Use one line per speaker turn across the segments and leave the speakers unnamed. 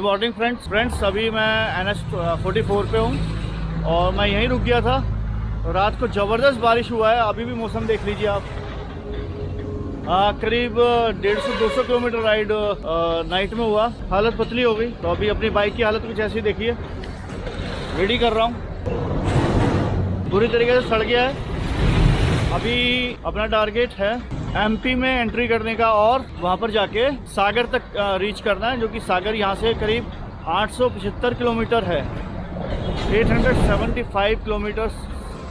Morning friends, अभी मैं NH44 पे हूँ और मैं यहीं रुक गया था। रात को ज़बरदस्त बारिश हुआ है। अभी भी मौसम देख लीजिए आप। करीब 150-200 किलोमीटर राइड नाइट में हुआ। हालत पतली हो गई, तो अभी अपनी बाइक की हालत कुछ ऐसी देखिए। रेडी कर रहा हूँ, पूरी तरीके से सड़ गया है। अभी अपना टारगेट है MP में एंट्री करने का और वहाँ पर जाके सागर तक रीच करना है, जो कि सागर यहाँ से करीब 875 किलोमीटर है। 875 किलोमीटर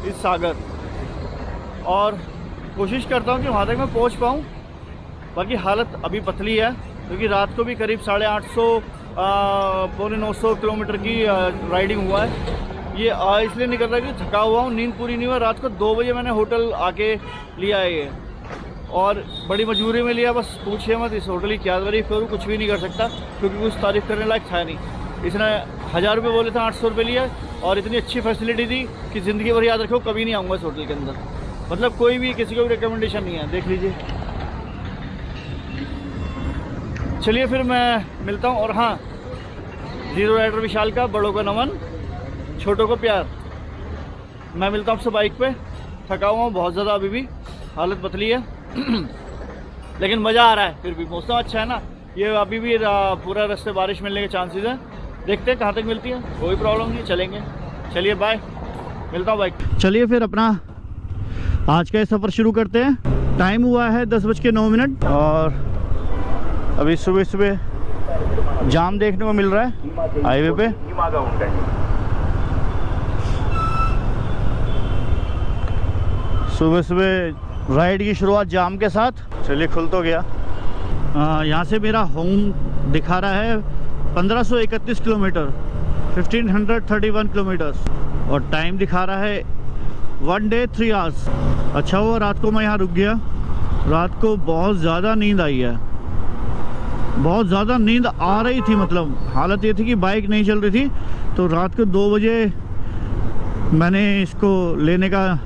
इस सागर, और कोशिश करता हूँ कि वहाँ तक मैं पहुँच पाऊँ। बाकी हालत अभी पतली है, क्योंकि रात को भी करीब 850 पौने 900 किलोमीटर की राइडिंग हुआ है। ये इसलिए नहीं कर रहा कि थका हुआ हूँ, नींद पूरी नहीं हुआ। रात को 2 बजे मैंने होटल आके लिया है ये, और बड़ी मजबूरी में लिया। बस पूछिए मत इस होटल की क्या तारीफ़ करूँ, कुछ भी नहीं कर सकता, क्योंकि कुछ तारीफ़ करने लायक था नहीं। इसने 1000 रुपये बोले थे, 800 रुपये लिया, और इतनी अच्छी फैसिलिटी दी कि ज़िंदगी भर याद रखो, कभी नहीं आऊँगा इस होटल के अंदर। मतलब कोई भी किसी को भी रिकमेंडेशन नहीं है, देख लीजिए। चलिए फिर मैं मिलता हूँ। और हाँ, जीरो राइडर विशाल का बड़ों को नमन, छोटों को प्यार। मैं मिलता हूँ आपसे बाइक पे। थका हुआ हूँ बहुत ज़्यादा, अभी भी हालत पतली है लेकिन मज़ा आ रहा है। फिर भी मौसम अच्छा है ना। ये अभी भी पूरा रास्ते बारिश मिलने के चांसेस हैं। देखते हैं कहाँ तक मिलती है। कोई प्रॉब्लम नहीं, चलेंगे। चलिए बाय, मिलता हूँ बाइक। चलिए फिर अपना आज का सफ़र शुरू करते हैं। टाइम हुआ है 10:09 और अभी सुबह सुबह जाम देखने को मिल रहा है हाईवे पे। सुबह सुबह राइड की शुरुआत जाम के साथ। चलिए, खुल तो गया। यहाँ से मेरा होम दिखा रहा है 1531 किलोमीटर, 1531 किलोमीटर्स, और टाइम दिखा रहा है 1 day 3 hours। अच्छा हुआ रात को मैं यहाँ रुक गया। रात को बहुत ज़्यादा नींद आई है, बहुत ज़्यादा नींद आ रही थी। मतलब हालत ये थी कि बाइक नहीं चल रही थी। तो रात को 2 बजे मैंने इसको लेने का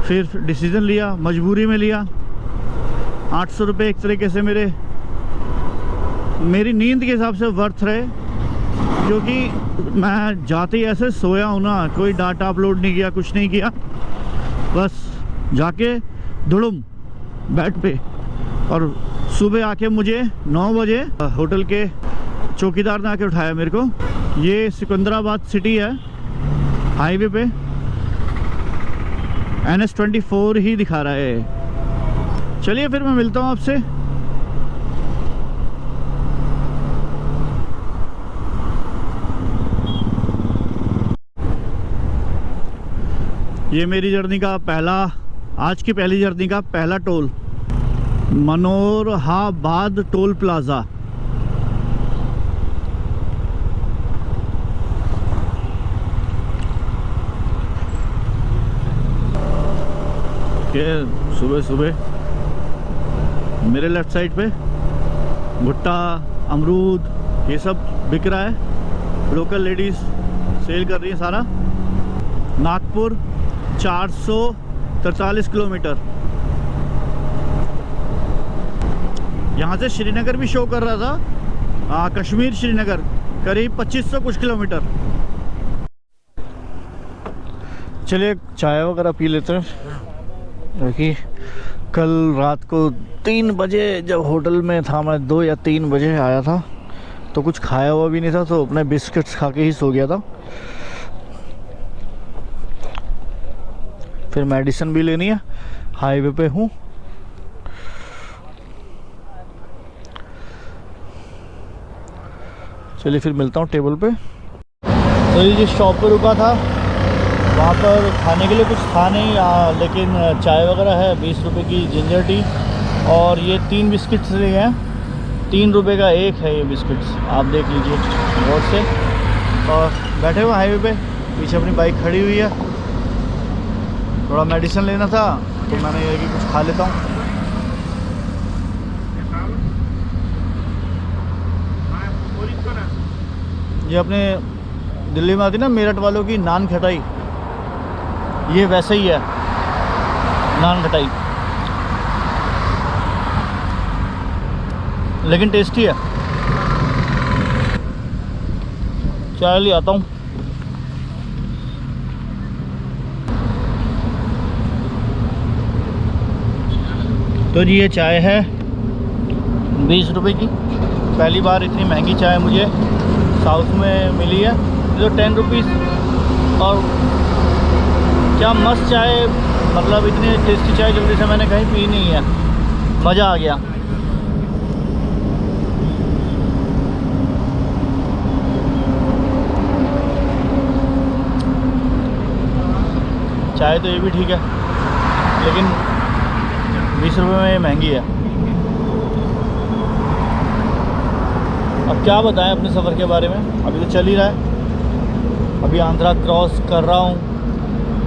फिर डिसीज़न लिया, मजबूरी में लिया। 800 रुपये एक तरीके से मेरी नींद के हिसाब से वर्थ रहे, क्योंकि मैं जाते ही ऐसे सोया हूँ ना, कोई डाटा अपलोड नहीं किया, कुछ नहीं किया। बस जाके धुड़ुम बेड पे, और सुबह आके मुझे 9 बजे होटल के चौकीदार ने आके उठाया मेरे को। ये सिकंदराबाद सिटी है, हाईवे पे NH24 ही दिखा रहा है। चलिए फिर मैं मिलता हूँ आपसे। ये मेरी जर्नी का आज की पहली जर्नी का पहला टोल, मनोरहाबाद टोल प्लाजा। सुबह सुबह मेरे लेफ्ट साइड पे भुट्टा, अमरूद, ये सब बिक रहा है। लोकल लेडीज सेल कर रही है सारा। नागपुर 443 किलोमीटर। यहाँ से श्रीनगर भी शो कर रहा था। कश्मीर श्रीनगर करीब 2500 कुछ किलोमीटर। चलिए चाय वगैरह पी लेते हैं, क्योंकि कल रात को 3 बजे जब होटल में था, मैं 2 या 3 बजे आया था, तो कुछ खाया हुआ भी नहीं था, तो अपने बिस्किट्स खा के ही सो गया था। फिर मेडिसिन भी लेनी है, हाईवे पे हूँ। चलिए फिर मिलता हूँ टेबल पे। तो ये जिस शॉप पे रुका था वहाँ पर खाने के लिए कुछ था नहीं, लेकिन चाय वगैरह है। 20 रुपये की जिंजर टी, और ये 3 बिस्किट्स लिए हैं। 3 रुपये का एक है ये बिस्किट्स, आप देख लीजिए गौर से। और बैठे हुए हाईवे पे, पीछे अपनी बाइक खड़ी हुई है। थोड़ा मेडिसिन लेना था, तो मैंने ये कि कुछ खा लेता हूँ। ये अपने दिल्ली में आती ना मेरठ वालों की नान खटाई, ये वैसे ही है नान खटाई, लेकिन टेस्टी है। चाय ले आता हूँ। तो जी ये चाय है 20 रुपए की। पहली बार इतनी महंगी चाय मुझे साउथ में मिली है। जो 10 रुपीज़ और क्या मस्त चाय, मतलब इतनी टेस्टी चाय जल्दी से मैंने कहीं पी नहीं है, मज़ा आ गया। चाय तो ये भी ठीक है, लेकिन 20 रुपये में ये महंगी है। अब क्या बताएं अपने सफ़र के बारे में, अभी तो चल ही रहा है। अभी आंध्रा क्रॉस कर रहा हूँ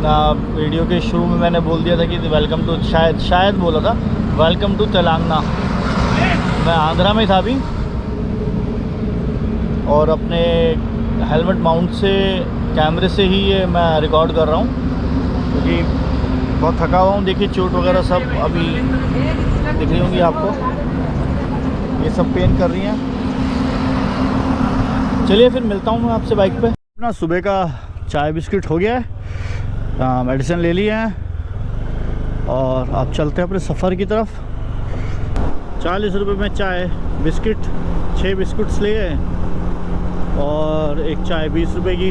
ना। वीडियो के शुरू में मैंने बोल दिया था कि वेलकम टू, शायद बोला था वेलकम टू तेलंगाना। मैं आंध्रा में था अभी, और अपने हेलमेट माउंट से, कैमरे से ही ये मैं रिकॉर्ड कर रहा हूँ, क्योंकि बहुत थका हुआ हूँ। देखिए चोट वगैरह सब अभी दिख रही होंगी आपको, ये सब पेन कर रही हैं। चलिए फिर मिलता हूँ मैं आपसे बाइक पे। अपना सुबह का चाय बिस्किट हो गया है, मेडिसिन ले लिए हैं, और अब चलते हैं अपने सफ़र की तरफ। 40 रुपये में चाय बिस्किट, 6 बिस्कुट्स लिए, और एक चाय 20 रुपये की।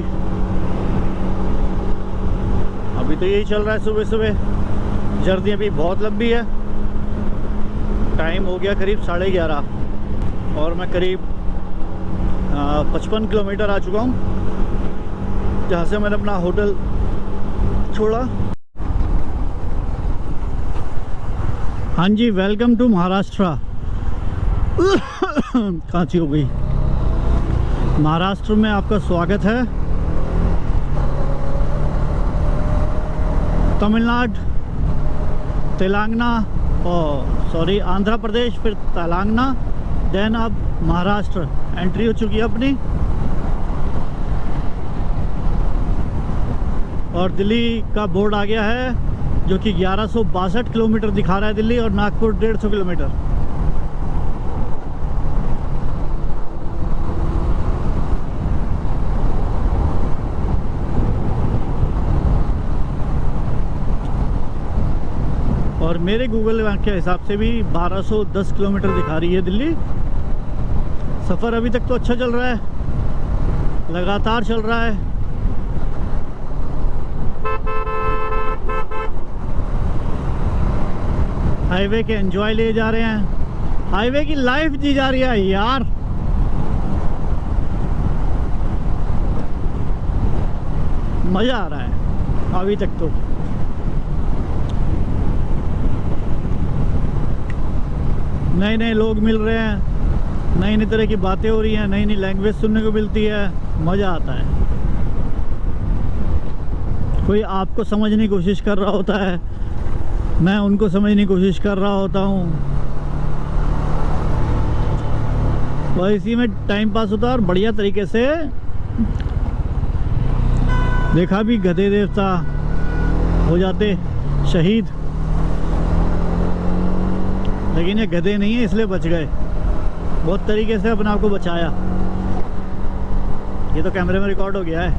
अभी तो यही चल रहा है सुबह सुबह। जर्नी अभी बहुत लंबी है, टाइम हो गया करीब 11:30, और मैं करीब 55 किलोमीटर आ चुका हूँ जहाँ से मैंने अपना होटल छोड़ा। हाँ जी, वेलकम टू महाराष्ट्र। खांसी हो गई। महाराष्ट्र में आपका स्वागत है। तमिलनाडु, तेलंगाना, सॉरी आंध्र प्रदेश, फिर तेलंगाना, देन अब महाराष्ट्र एंट्री हो चुकी है अपनी। और दिल्ली का बोर्ड आ गया है, जो कि 1162 किलोमीटर दिखा रहा है दिल्ली, और नागपुर 150 किलोमीटर। और मेरे गूगल मैप के हिसाब से भी 1210 किलोमीटर दिखा रही है दिल्ली। सफ़र अभी तक तो अच्छा चल रहा है, लगातार चल रहा है। हाईवे के एंजॉय ले जा रहे हैं, हाईवे की लाइफ जी जा रही है यार। मज़ा आ रहा है अभी तक तो। नए नए लोग मिल रहे हैं, नई नई तरह की बातें हो रही हैं, नई नई लैंग्वेज सुनने को मिलती है, मज़ा आता है। कोई आपको समझने की कोशिश कर रहा होता है, मैं उनको समझने की कोशिश कर रहा होता हूँ, और इसी में टाइम पास होता है। और बढ़िया तरीके से देखा भी, गधे देवता हो जाते शहीद, लेकिन ये गधे नहीं है इसलिए बच गए। बहुत तरीके से अपने आप को बचाया। ये तो कैमरे में रिकॉर्ड हो गया है।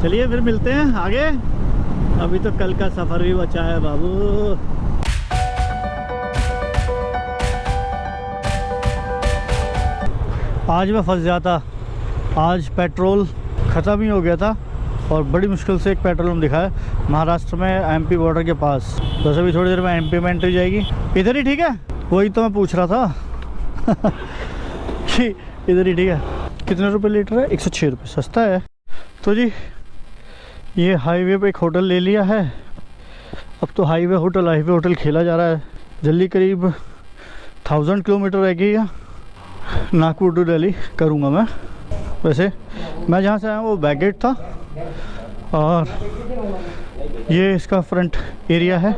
चलिए फिर मिलते हैं आगे, अभी तो कल का सफ़र भी बचा है बाबू। आज मैं फंस जाता, आज पेट्रोल ख़त्म ही हो गया था, और बड़ी मुश्किल से एक पेट्रोल पंप दिखा है महाराष्ट्र में, एमपी बॉर्डर के पास। बस अभी थोड़ी देर में एमपी में एंट्री जाएगी। इधर ही ठीक है, वही तो मैं पूछ रहा था। कि इधर ही ठीक है। कितने रुपए लीटर है? 106 रुपये, सस्ता है। तो जी ये हाईवे पे एक होटल ले लिया है। अब तो हाईवे होटल खेला जा रहा है। दिल्ली करीब 1000 किलोमीटर रह गई है। नागपुर टू दिल्ली करूँगा मैं। वैसे मैं जहाँ से आया वो बैकगेट था, और ये इसका फ्रंट एरिया है,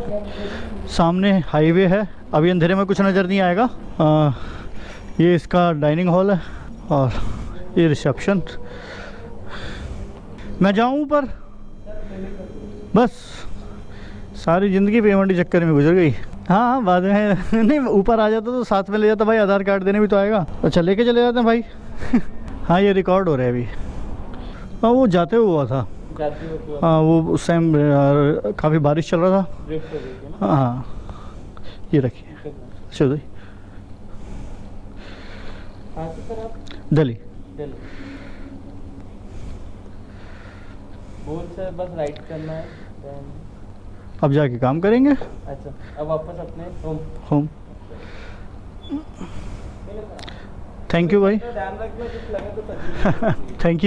सामने हाईवे है। अभी अंधेरे में कुछ नज़र नहीं आएगा। ये इसका डाइनिंग हॉल है, और ये रिसेप्शन। मैं जाऊँ ऊपर, बस सारी ज़िंदगी पेमेंट के चक्कर में गुजर गई। हाँ हाँ बाद में नहीं ऊपर आ जाता तो साथ में ले जाता भाई, आधार कार्ड देने भी तो आएगा। अच्छा लेके चले जाते हैं भाई। हाँ ये रिकॉर्ड हो रहा है अभी। हाँ वो जाते हुआ था। हाँ वो उस टाइम काफ़ी बारिश चल रहा था। हाँ हाँ ये रखिए। चलो दिल्ली
बोल से बस राइट करना है।
अब जाके काम करेंगे।
अच्छा अब वापस अपने
होम। थैंक यू भाई।
ध्यान रखना कुछ लगे तो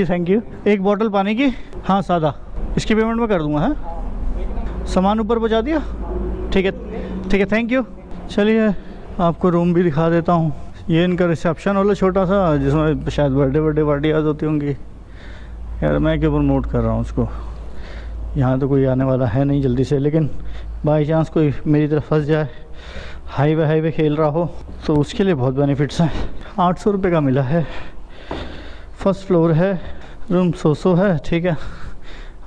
थैंक यू। एक बोतल पानी की, हाँ सादा, इसकी पेमेंट मैं कर दूंगा। हाँ सामान ऊपर पहुँचा दिया। ठीक है थैंक यू। चलिए आपको रूम भी दिखा देता हूँ। ये इनका रिसेप्शन हॉल है छोटा सा, जिसमें शायद बर्थडे पार्टी आज होती होंगी। यार मैं क्यों प्रमोट कर रहा हूँ उसको। यहाँ तो कोई आने वाला है नहीं जल्दी से, लेकिन बाई चांस कोई मेरी तरफ फंस जाए, हाईवे खेल रहा हो, तो उसके लिए बहुत बेनिफिट्स हैं। 800 रुपये का मिला है। फर्स्ट फ्लोर है, रूम 100 है। ठीक है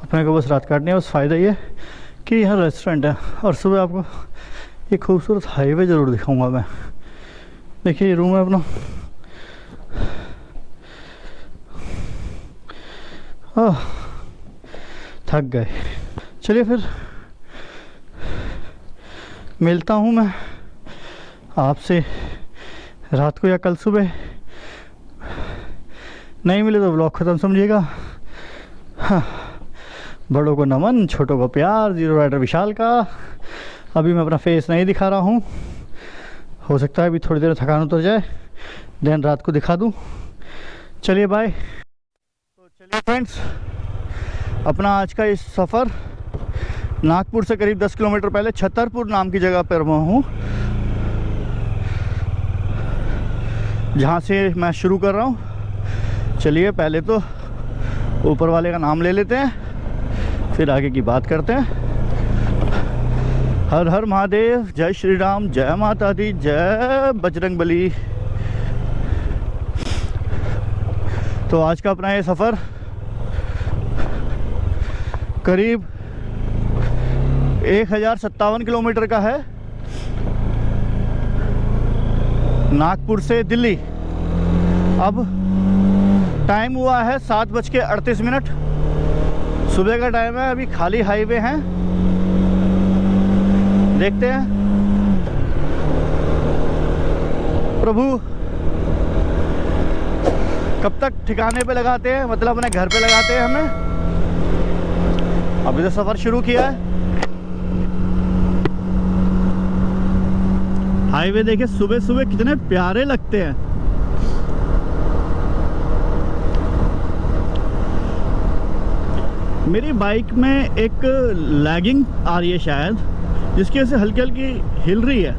अपने को बस रात काटनी है। बस फ़ायदा ये कि यहाँ रेस्टोरेंट है और सुबह आपको एक खूबसूरत हाईवे ज़रूर दिखाऊंगा मैं। देखिए ये रूम है अपना। थक गए। चलिए फिर मिलता हूँ मैं आपसे रात को या कल सुबह। नहीं मिले तो ब्लॉग ख़त्म समझिएगा। हाँ बड़ों को नमन, छोटों को प्यार। जीरो राइडर विशाल का। अभी मैं अपना फेस नहीं दिखा रहा हूँ, हो सकता है अभी थोड़ी देर थकान उतर जाए, देन रात को दिखा दूँ। चलिए बाय। तो चलिए फ्रेंड्स, अपना आज का इस सफ़र नागपुर से करीब 10 किलोमीटर पहले छतरपुर नाम की जगह पर मैं हूँ, जहाँ से मैं शुरू कर रहा हूँ। चलिए पहले तो ऊपर वाले का नाम ले लेते हैं, फिर आगे की बात करते हैं। हर हर महादेव, जय श्री राम, जय माता दी, जय बजरंग बली। तो आज का अपना ये सफ़र करीब 1057 किलोमीटर का है, नागपुर से दिल्ली। अब टाइम हुआ है 7:38। सुबह का टाइम है, अभी खाली हाईवे हैं। देखते हैं प्रभु कब तक ठिकाने पे लगाते हैं, मतलब अपने घर पे लगाते हैं हमें। अभी तो सफ़र शुरू किया है। हाईवे देखिए सुबह सुबह कितने प्यारे लगते हैं। मेरी बाइक में एक लैगिंग आ रही है शायद, जिसकी वजह से हल्की हल्की हिल रही है।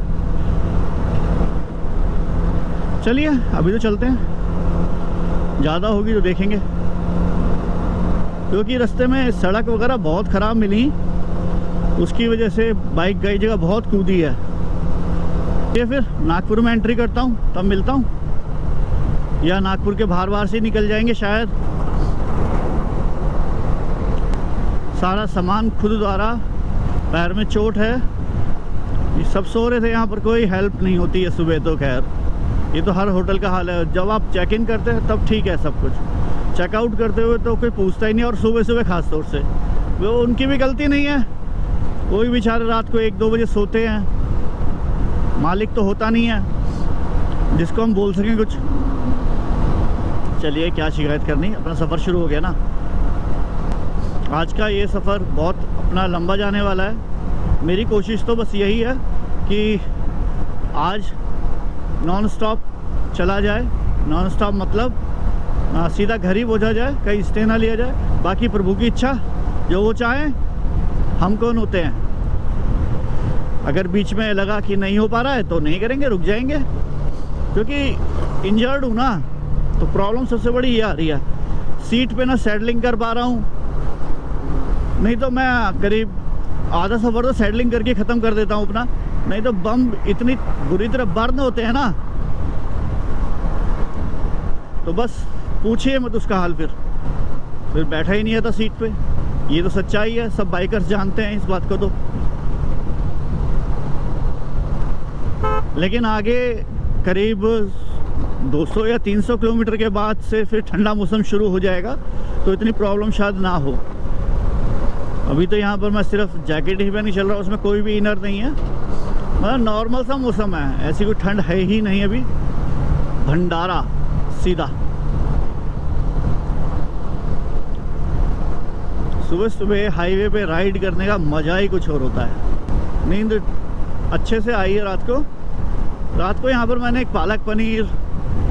चलिए अभी तो चलते हैं, ज़्यादा होगी तो देखेंगे, क्योंकि रास्ते में सड़क वगैरह बहुत ख़राब मिली, उसकी वजह से बाइक कई जगह बहुत कूदी है। ये फिर नागपुर में एंट्री करता हूँ, तब मिलता हूँ, या नागपुर के बाहर से निकल जाएंगे शायद। सारा सामान खुद द्वारा, पैर में चोट है, ये सब सो रहे थे यहाँ पर, कोई हेल्प नहीं होती है सुबह तो। खैर ये तो हर होटल का हाल है, जब आप चेक इन करते हैं तब ठीक है सब कुछ, चेकआउट करते हुए तो कोई पूछता ही नहीं। और सुबह सुबह खास तौर से वो उनकी भी गलती नहीं है, कोई बेचारे रात को 1-2 बजे सोते हैं, मालिक तो होता नहीं है जिसको हम बोल सकें कुछ। चलिए क्या शिकायत करनी, अपना सफ़र शुरू हो गया ना। आज का ये सफ़र बहुत अपना लंबा जाने वाला है। मेरी कोशिश तो बस यही है कि आज नॉन स्टॉप चला जाए। नॉन स्टॉप मतलब सीधा घर ही पहुंचा जाए, कहीं स्टे ना लिया जाए। बाकी प्रभु की इच्छा, जो वो चाहें। हम कौन होते हैं, अगर बीच में लगा कि नहीं हो पा रहा है तो नहीं करेंगे, रुक जाएंगे। क्योंकि इंजर्ड हूँ ना, तो प्रॉब्लम सबसे बड़ी ये आ रही है, सीट पे ना सैडलिंग कर पा रहा हूँ। नहीं तो मैं करीब आधा सफ़र तो सैडलिंग करके ख़त्म कर देता हूँ अपना। नहीं तो बम इतनी बुरी तरह बर्न होते हैं ना, तो बस पूछिए मत उसका हाल। फिर बैठा ही नहीं आता सीट पे। ये तो सच्चाई है, सब बाइकर्स जानते हैं इस बात को। तो लेकिन आगे करीब 200 या 300 किलोमीटर के बाद से फिर ठंडा मौसम शुरू हो जाएगा, तो इतनी प्रॉब्लम शायद ना हो। अभी तो यहाँ पर मैं सिर्फ जैकेट ही पहन के चल रहा हूँ, उसमें कोई भी इनर नहीं है, मतलब नॉर्मल सा मौसम है, ऐसी कोई ठंड है ही नहीं अभी। भंडारा सीधा सुबह सुबह हाईवे पे राइड करने का मज़ा ही कुछ और होता है। नींद अच्छे से आई है रात को यहाँ पर मैंने एक पालक पनीर,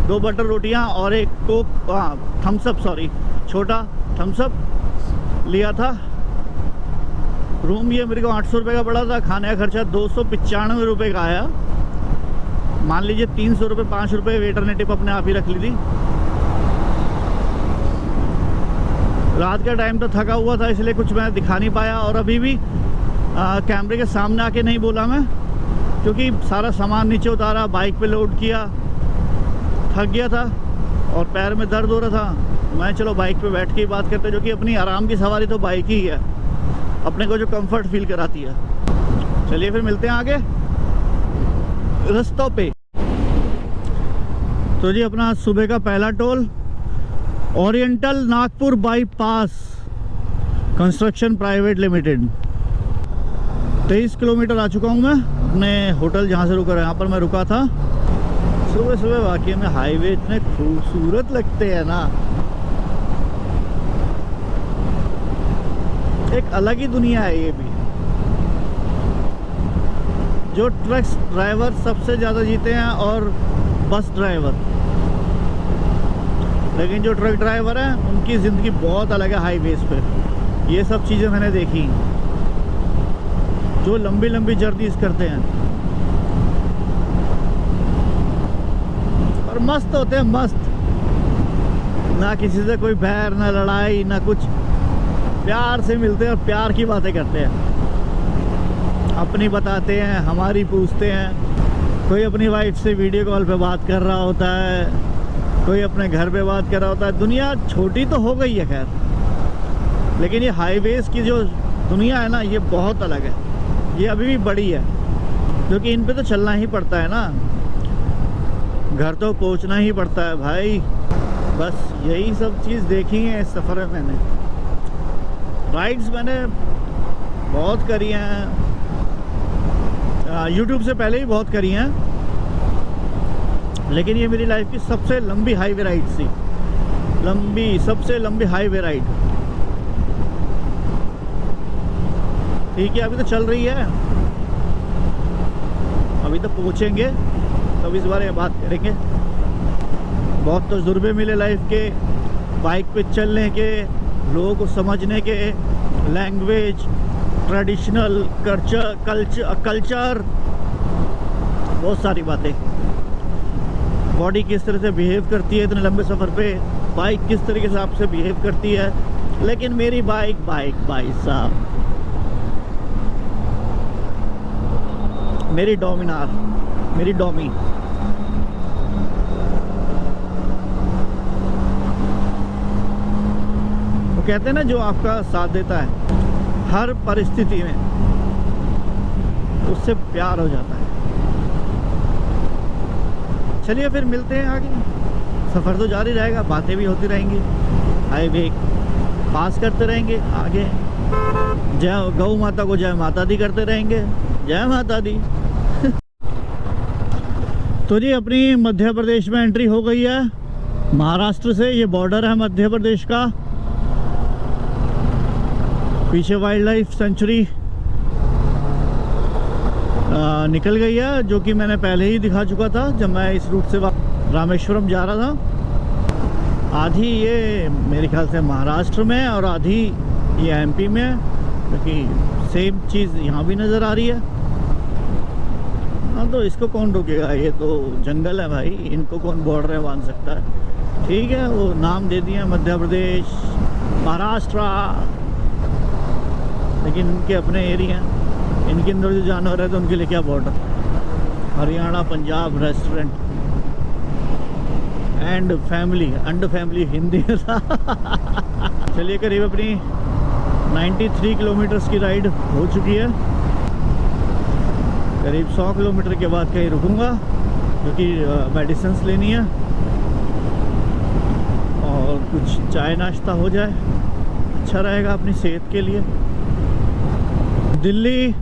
2 बटर रोटियाँ और एक कोक थम्सअप, सॉरी छोटा थम्सअप लिया था। रूम ये मेरे को 800 रुपये का पड़ा था, खाने का खर्चा 295 रुपये का आया। मान लीजिए 300 रुपये 5 रुपये वेटर ने टिप अपने आप ही रख ली थी। रात का टाइम तो थका हुआ था, इसलिए कुछ मैं दिखा नहीं पाया, और अभी भी कैमरे के सामने आके नहीं बोला मैं, क्योंकि सारा सामान नीचे उतारा, बाइक पे लोड किया, थक गया था और पैर में दर्द हो रहा था। मैं चलो बाइक पे बैठ के ही बात करते, जो कि अपनी आराम की सवारी तो बाइक ही है, अपने को जो कंफर्ट फील कराती है। चलिए फिर मिलते हैं आगे रास्तों पे। तो जी अपना सुबह का पहला toll oriental Nagpur bypass construction private limited. 23 kilometre आ चुका हूँ मैं अपने होटल जहाँ से रुका, यहाँ पर मैं रुका था। सुबह सुबह वाकई में हाईवे इतने खूबसूरत लगते हैं ना, एक अलग ही दुनिया है ये भी। जो ट्रक ड्राइवर सबसे ज़्यादा जीते हैं और बस ड्राइवर, लेकिन जो ट्रक ड्राइवर हैं उनकी ज़िंदगी बहुत अलग है हाईवेज़ पे। ये सब चीज़ें मैंने देखी, जो लंबी लंबी जर्नीज करते हैं और मस्त होते हैं, मस्त, ना किसी से कोई बैर, ना लड़ाई, ना कुछ, प्यार से मिलते हैं और प्यार की बातें करते हैं, अपनी बताते हैं, हमारी पूछते हैं। कोई अपनी वाइफ से वीडियो कॉल पे बात कर रहा होता है, कोई अपने घर पे बात कर रहा होता है। दुनिया छोटी तो हो गई है खैर, लेकिन ये हाईवेज़ की जो दुनिया है ना, ये बहुत अलग है, ये अभी भी बड़ी है, क्योंकि इन पे तो चलना ही पड़ता है ना, घर तो पहुंचना ही पड़ता है भाई। बस यही सब चीज़ देखी है इस सफ़र में मैंने। राइड्स मैंने बहुत करी हैं, यूट्यूब से पहले ही बहुत करी हैं, लेकिन ये मेरी लाइफ की सबसे लंबी हाईवे राइड थी, सबसे लंबी हाईवे राइड। ठीक है, अभी तो चल रही है, अभी तो पहुंचेंगे, तब इस बारे में बात करेंगे। बहुत तजुर्बे मिले लाइफ के, बाइक पे चलने के, लोगों को समझने के, लैंग्वेज, ट्रेडिशनल कल्चर, बहुत सारी बातें। बॉडी किस तरह से बिहेव करती है इतने लंबे सफ़र पे, बाइक किस तरीके से आपसे बिहेव करती है। लेकिन मेरी बाइक भाई साहब, मेरी डोमिनार, मेरी डोमी, वो कहते हैं ना, जो आपका साथ देता है हर परिस्थिति में, उससे प्यार हो जाता है। चलिए फिर मिलते हैं आगे, सफ़र तो जारी रहेगा, बातें भी होती रहेंगी, हाईवे पास करते रहेंगे आगे। जय गौ माता को जय माता दी करते रहेंगे, जय माता दी। तो जी अपनी मध्य प्रदेश में एंट्री हो गई है, महाराष्ट्र से, ये बॉर्डर है मध्य प्रदेश का। पीछे वाइल्ड लाइफ सेंचुरी निकल गई है, जो कि मैंने पहले ही दिखा चुका था जब मैं इस रूट से रामेश्वरम जा रहा था। आधी ये मेरे ख्याल से महाराष्ट्र में और आधी ये एमपी में है, क्योंकि सेम चीज़ यहाँ भी नज़र आ रही है। हाँ, तो इसको कौन रोकेगा, ये तो जंगल है भाई, इनको कौन बॉर्डर बांध सकता है। ठीक है, वो नाम दे दिए मध्य प्रदेश, महाराष्ट्र, लेकिन इनके अपने एरिया, इनके अंदर जो जानवर है तो उनके लिए क्या border. Haryana, Punjab, restaurant and family Hindi. चलिए करीब अपनी 93 किलोमीटर्स की राइड हो चुकी है। करीब 100 किलोमीटर के बाद कहीं रुकूंगा क्योंकि मेडिसिन्स लेनी है और कुछ चाय नाश्ता हो जाए, अच्छा रहेगा अपनी सेहत के लिए। दिल्ली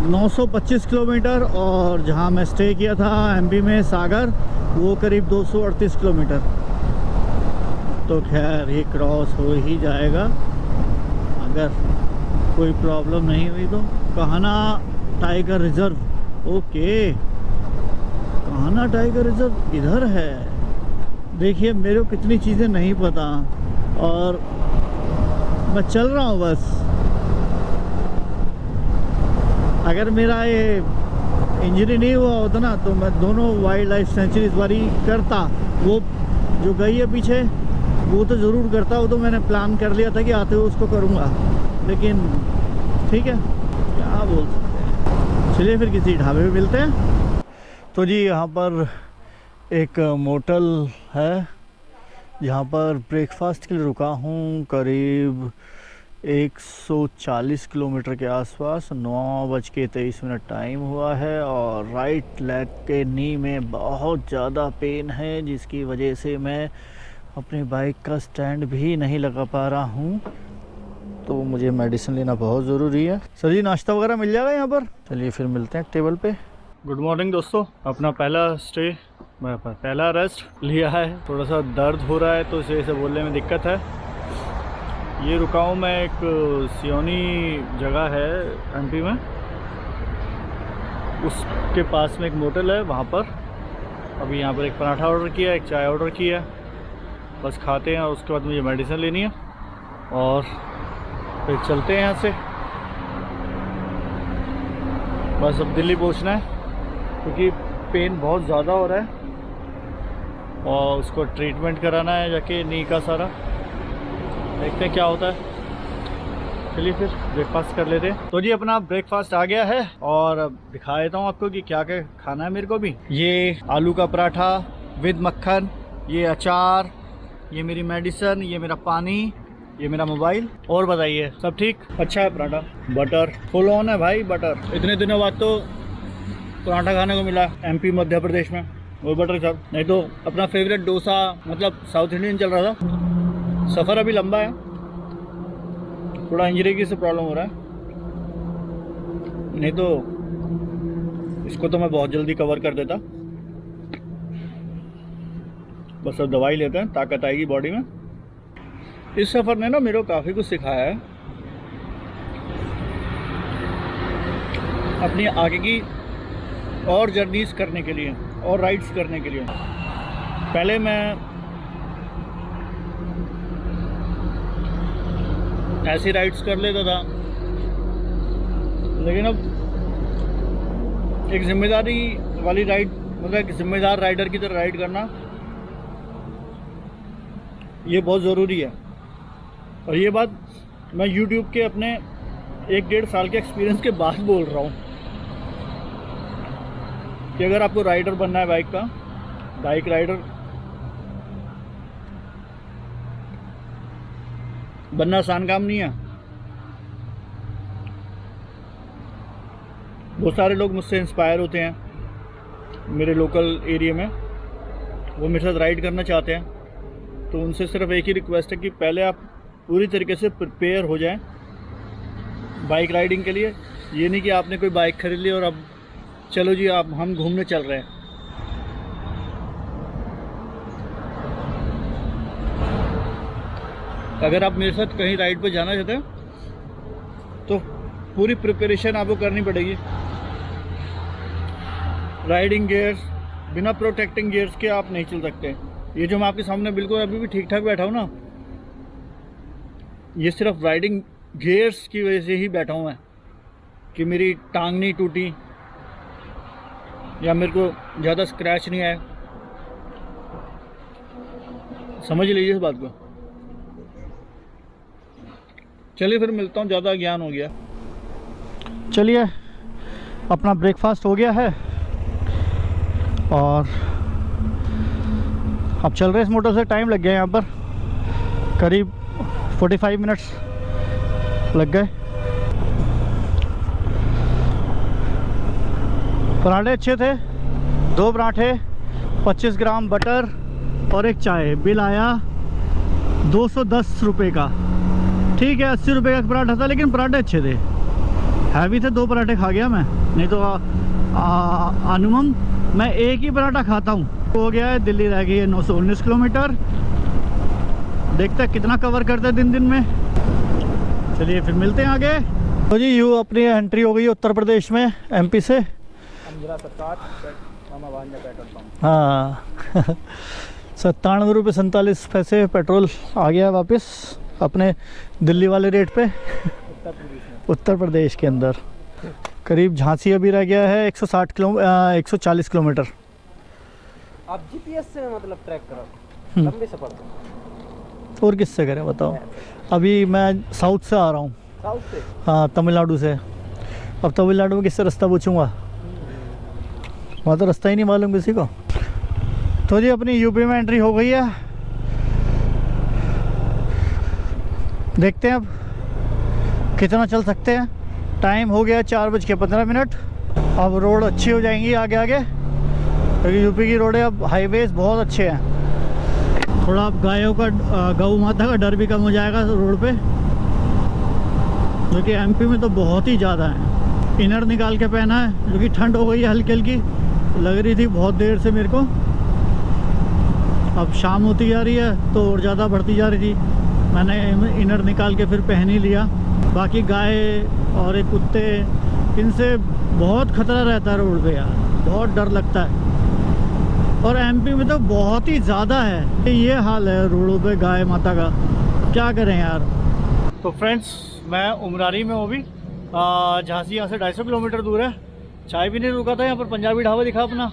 925 किलोमीटर और जहाँ मैं स्टे किया था एमपी में सागर, वो करीब 238 किलोमीटर। तो खैर ये क्रॉस हो ही जाएगा अगर कोई प्रॉब्लम नहीं हुई तो। Kanha tiger reserve, okay, Kanha tiger reserve इधर है। देखिए मेरे को कितनी चीज़ें नहीं पता और मैं चल रहा हूँ बस। अगर मेरा ये इंजरी नहीं हुआ होता ना तो मैं दोनों वाइल्ड लाइफ सेंचुरी इस बारी करता। वो जो गई है पीछे वो तो ज़रूर करता, वो तो मैंने प्लान कर लिया था कि आते हुए उसको करूँगा, लेकिन ठीक है क्या बोल सकते हैं। चलिए फिर किसी ढाबे पे मिलते हैं। तो जी यहाँ पर एक मोटल है जहाँ पर ब्रेकफास्ट के लिए रुका हूँ। करीब 140 किलोमीटर के आसपास, 9:23 टाइम हुआ है और राइट लेग के नी में बहुत ज़्यादा पेन है जिसकी वजह से मैं अपनी बाइक का स्टैंड भी नहीं लगा पा रहा हूँ। तो मुझे मेडिसिन लेना बहुत ज़रूरी है। सर जी नाश्ता वगैरह मिल जाएगा यहाँ पर? चलिए फिर मिलते हैं टेबल पे। गुड मॉर्निंग दोस्तों, अपना पहला स्टे, पहला रेस्ट लिया है। थोड़ा सा दर्द हो रहा है तो इसे ऐसे बोलने में दिक्कत है। ये रुका हूँ मैं एक सियोनी जगह है एमपी में, उसके पास में एक मोटल है वहाँ पर। अभी यहाँ पर एक पराठा ऑर्डर किया, एक चाय ऑर्डर किया, बस खाते हैं और उसके बाद मुझे मेडिसिन लेनी है और फिर चलते हैं यहाँ से। बस अब दिल्ली पहुँचना है क्योंकि पेन बहुत ज़्यादा हो रहा है और उसको ट्रीटमेंट कराना है जाके नी का सारा। देखते हैं क्या होता है। चलिए फिर ब्रेकफास्ट कर लेते हैं। तो जी अपना ब्रेकफास्ट आ गया है और अब दिखा देता हूँ आपको कि क्या क्या खाना है मेरे को भी। ये आलू का पराठा विद मक्खन, ये अचार, ये मेरी मेडिसिन, ये मेरा पानी, ये मेरा मोबाइल। और बताइए सब ठीक? अच्छा है पराठा, बटर फुल ऑन है भाई, बटर। इतने दिनों बाद तो पराठा खाने को मिला एमपी मध्य प्रदेश में, वो बटर चाप। नहीं तो अपना फेवरेट डोसा, मतलब साउथ इंडियन चल रहा था। सफ़र अभी लंबा है, थोड़ा इंजरी की से प्रॉब्लम हो रहा है, नहीं तो इसको तो मैं बहुत जल्दी कवर कर देता। बस अब दवाई लेते हैं, ताकत आएगी बॉडी में। इस सफ़र ने ना मेरे को काफ़ी कुछ सिखाया है अपनी आगे की और जर्नीज़ करने के लिए और राइड्स करने के लिए। पहले मैं ऐसी राइड्स कर लेता था, लेकिन अब एक जिम्मेदारी वाली राइड, मतलब एक जिम्मेदार राइडर की तरह राइड करना ये बहुत ज़रूरी है। और ये बात मैं YouTube के अपने 1-1.5 साल के एक्सपीरियंस के बाद बोल रहा हूँ कि अगर आपको राइडर बनना है बाइक का, बाइक राइडर बनना आसान काम नहीं है। बहुत सारे लोग मुझसे इंस्पायर होते हैं मेरे लोकल एरिया में, वो मेरे साथ राइड करना चाहते हैं। तो उनसे सिर्फ एक ही रिक्वेस्ट है कि पहले आप पूरी तरीके से प्रिपेयर हो जाएं बाइक राइडिंग के लिए। ये नहीं कि आपने कोई बाइक खरीद ली और अब चलो जी आप हम घूमने चल रहे हैं। अगर आप मेरे साथ कहीं राइड पे जाना चाहते हैं तो पूरी प्रिपरेशन आपको करनी पड़ेगी। राइडिंग गियर्स, बिना प्रोटेक्टिंग गियर्स के आप नहीं चल सकते। ये जो मैं आपके सामने बिल्कुल अभी भी ठीक ठाक बैठा हूँ ना, ये सिर्फ राइडिंग गियर्स की वजह से ही बैठा हूँ मैं, कि मेरी टांग नहीं टूटी या मेरे को ज़्यादा स्क्रैच नहीं आया। समझ लीजिए इस बात को। चलिए फिर मिलता हूँ, ज़्यादा ज्ञान हो गया। चलिए अपना ब्रेकफास्ट हो गया है और अब चल रहे इस मोटर से। टाइम लग गया यहाँ पर, करीब 45 मिनट्स लग गए। पराठे अच्छे थे, 2 पराठे, 25 ग्राम बटर और एक चाय। बिल आया 210 रुपये का। ठीक है, 80 रुपये का पराठा था, लेकिन पराठे अच्छे थे, हैवी थे। 2 पराठे खा गया मैं, नहीं तो अनुमम मैं एक ही पराठा खाता हूँ। हो गया है, दिल्ली रह गई है 919 किलोमीटर। देखते हैं कितना कवर करते हैं दिन दिन में। चलिए फिर मिलते हैं आगे। तो जी यूँ अपनी एंट्री हो गई है उत्तर प्रदेश में, एमपी से। हाँ 97 रुपये 47 पैसे पेट्रोल आ गया है वापस अपने दिल्ली वाले रेट पे। उत्तर प्रदेश के अंदर करीब झांसी अभी रह गया है 140 किलोमीटर।
आप जीपीएस से मतलब ट्रैक करो लंबे सफर पे।
और किससे करें बताओ? अभी मैं साउथ से आ रहा हूँ।
साउथ से?
हाँ, तमिलनाडु से। अब तमिलनाडु में किससे रास्ता पूछूंगा? वहाँ तो रास्ता ही नहीं मालूम किसी को। तो जी अपनी यूपी में एंट्री हो गई है। देखते हैं अब कितना चल सकते हैं। टाइम हो गया 4:15। अब रोड अच्छी हो जाएंगी आगे आगे, क्योंकि यूपी की रोडें अब हाईवेज बहुत अच्छे हैं। थोड़ा अब गायों का गौ माता का डर भी कम हो जाएगा रोड पे, जो कि एमपी में तो बहुत ही ज़्यादा है। इनर निकाल के पहना है, जो कि ठंड हो गई है हल्की हल्की लग रही थी बहुत देर से मेरे को। अब शाम होती जा रही है तो और ज़्यादा बढ़ती जा रही थी। मैंने इनर निकाल के फिर पहन ही लिया। बाकी गाय और एक कुत्ते, इनसे बहुत खतरा रहता है रोड पे यार, बहुत डर लगता है। और एमपी में तो बहुत ही ज़्यादा है। ये हाल है रोडों पे गाय माता का, क्या करें यार। तो फ्रेंड्स मैं उमरारी में हूँ अभी, झांसी यहाँ से 250 किलोमीटर दूर है। चाय भी नहीं रुका था यहाँ पर, पंजाबी ढाबा दिखा अपना,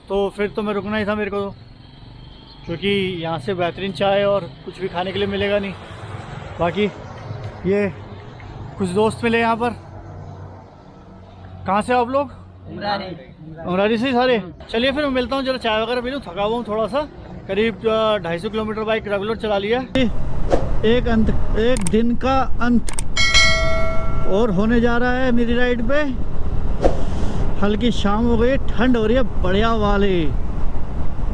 तो फिर तो मैं रुकना ही था मेरे को, क्योंकि यहाँ से बेहतरीन चाय और कुछ भी खाने के लिए मिलेगा नहीं। बाकी ये कुछ दोस्त मिले यहाँ पर। कहाँ से आप लोग? उमरारी से ही सारे। चलिए फिर मैं मिलता हूँ, जरा चाय वगैरह पी लूँ, थका हुआ हूँ थोड़ा सा। करीब 250 किलोमीटर बाइक रेगुलर चला लिया। एक दिन का अंत और होने जा रहा है मेरी राइड पे। हल्की शाम हो गई, ठंड हो रही है बढ़िया वाली,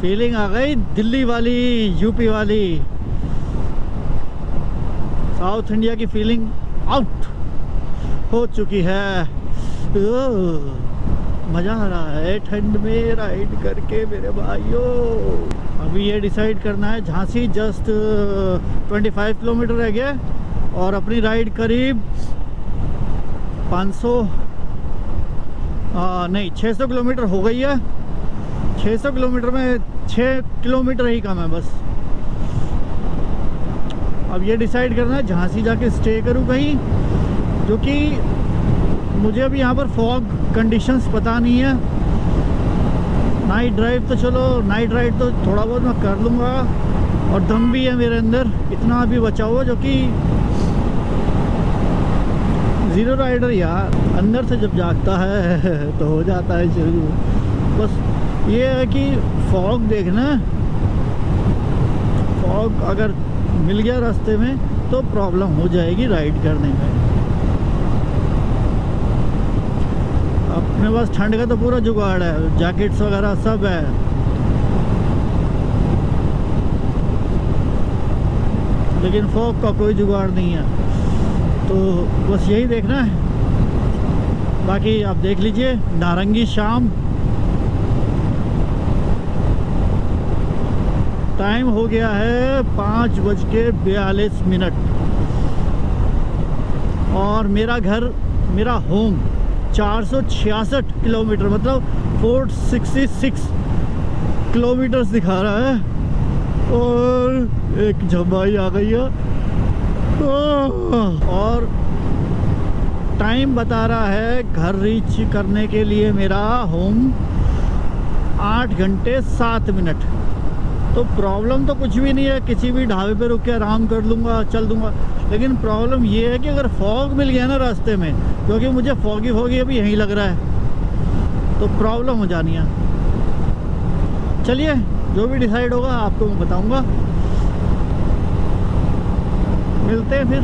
फीलिंग आ गई दिल्ली वाली, यूपी वाली, साउथ इंडिया की फीलिंग आउट हो चुकी है। मज़ा आ रहा है ठंड में राइड करके मेरे भाइयों। अभी ये डिसाइड करना है, झांसी जस्ट 25 किलोमीटर रह गया और अपनी राइड करीब 600 किलोमीटर हो गई है। 600 किलोमीटर में 6 किलोमीटर ही कम है बस। अब ये डिसाइड करना है झांसी जाके स्टे करूँ कहीं, जो कि मुझे अभी यहाँ पर फॉग कंडीशंस पता नहीं है। नाइट ड्राइव तो चलो, नाइट राइड तो थोड़ा बहुत मैं कर लूँगा, और दम भी है मेरे अंदर इतना अभी बचा हुआ, जो कि ज़ीरो राइडर यार अंदर से जब जागता है तो हो जाता है शुरू। बस ये है कि फॉग देखना, फॉग अगर मिल गया रास्ते में तो प्रॉब्लम हो जाएगी राइड करने में। अपने पास ठंड का तो पूरा जुगाड़ है, जैकेट्स वगैरह सब है, लेकिन फॉग का कोई जुगाड़ नहीं है। तो बस यही देखना है। बाकी आप देख लीजिए, नारंगी शाम, टाइम हो गया है 5:42 और मेरा घर, मेरा होम 466 किलोमीटर मतलब 466 किलोमीटर्स दिखा रहा है। और एक झमाई आ गई है और टाइम बता रहा है घर रीच करने के लिए मेरा होम 8 घंटे 7 मिनट। तो प्रॉब्लम तो कुछ भी नहीं है, किसी भी ढाबे पे रुक के आराम कर लूँगा, चल दूँगा। लेकिन प्रॉब्लम ये है कि अगर फॉग मिल गया ना रास्ते में, क्योंकि मुझे फॉगी अभी यहीं लग रहा है, तो प्रॉब्लम हो जानी है। चलिए जो भी डिसाइड होगा आपको मैं बताऊँगा। मिलते हैं फिर।